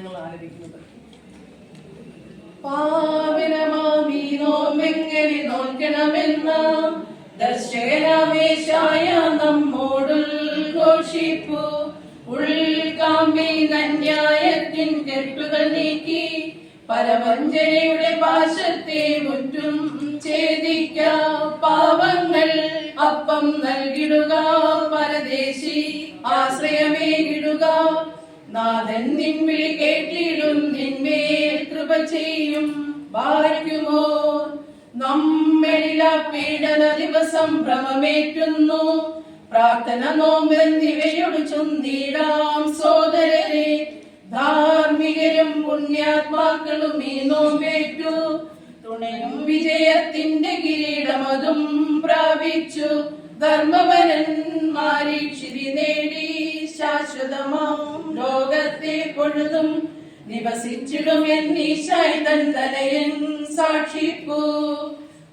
ഞങ്ങൾ ആലപിക്കുന്നത്. പാവനമാമീനോമെങ്ങനെ നോക്കണമെന്ന ദർശകനാമേശായ നമ്മോടുഘോഷിപ്പു. ഉൾക്കാമ്പിനന്യായത്തിൻ കെട്ടുകൾ നീക്കി പരവഞ്ചനയുടെ പാശത്തെ മുറ്റും ഛേദിക്ക. പാവങ്ങൾ അപ്പം നൽകിടുക, പരദേശി ആശ്രയമേകിടുക. നാഥൻ നിൻവിളി കേട്ടിടും, നിന്മേൽ കൃപ ചെയ്യും. ഭാരിക്കുമോ നമ്മളില പീഡന ദിവസം ഭ്രമമേറ്റുന്നു. പ്രാർത്ഥന നോമ്പെന്നിവയോട് ചൊന്നിടാം സോദരരെ. ധാർമ്മികരും പുണ്യാത്മാക്കളും ഈ നോമ്പേറ്റു. തുണയും വിജയത്തിന്റെ കിരീടമതും പ്രാപിച്ചു. ധർമ്മപരന്മാരീക്ഷിതി നേടി ശാശ്വതമാം ലോകത്തെ പൊഴുതും നിവസിച്ചിടും എന്നീശായി തൻ തനയൻ സാക്ഷിപ്പു.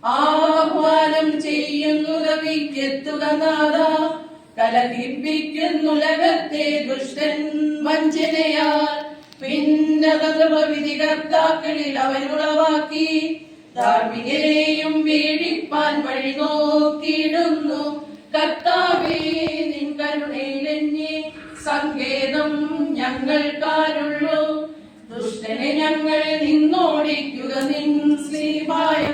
ആഹ്വാനം ചെയ്യുന്നു രവിക്കെത്തുക നാഥ. കലഹിപ്പിക്കുന്നു ലോകത്തെ ദുഷ്ടൻ വഞ്ചനയാൽ. ഭിന്നതൃപവിധികർത്താക്കളിൽ അവനുളവാക്കി ധാർമ്മികരെയും വീഴിപ്പാൻ വഴി നോക്കിയിടുന്നു. കർത്താവേ നിൻ കരുണയിലെന്നെ സങ്കേതം ഞങ്ങൾക്കാരുള്ളൂ. ദുഷ്ടനെ ഞങ്ങൾ നിന്നോടിക്കുക നിൻ ശ്രീമായ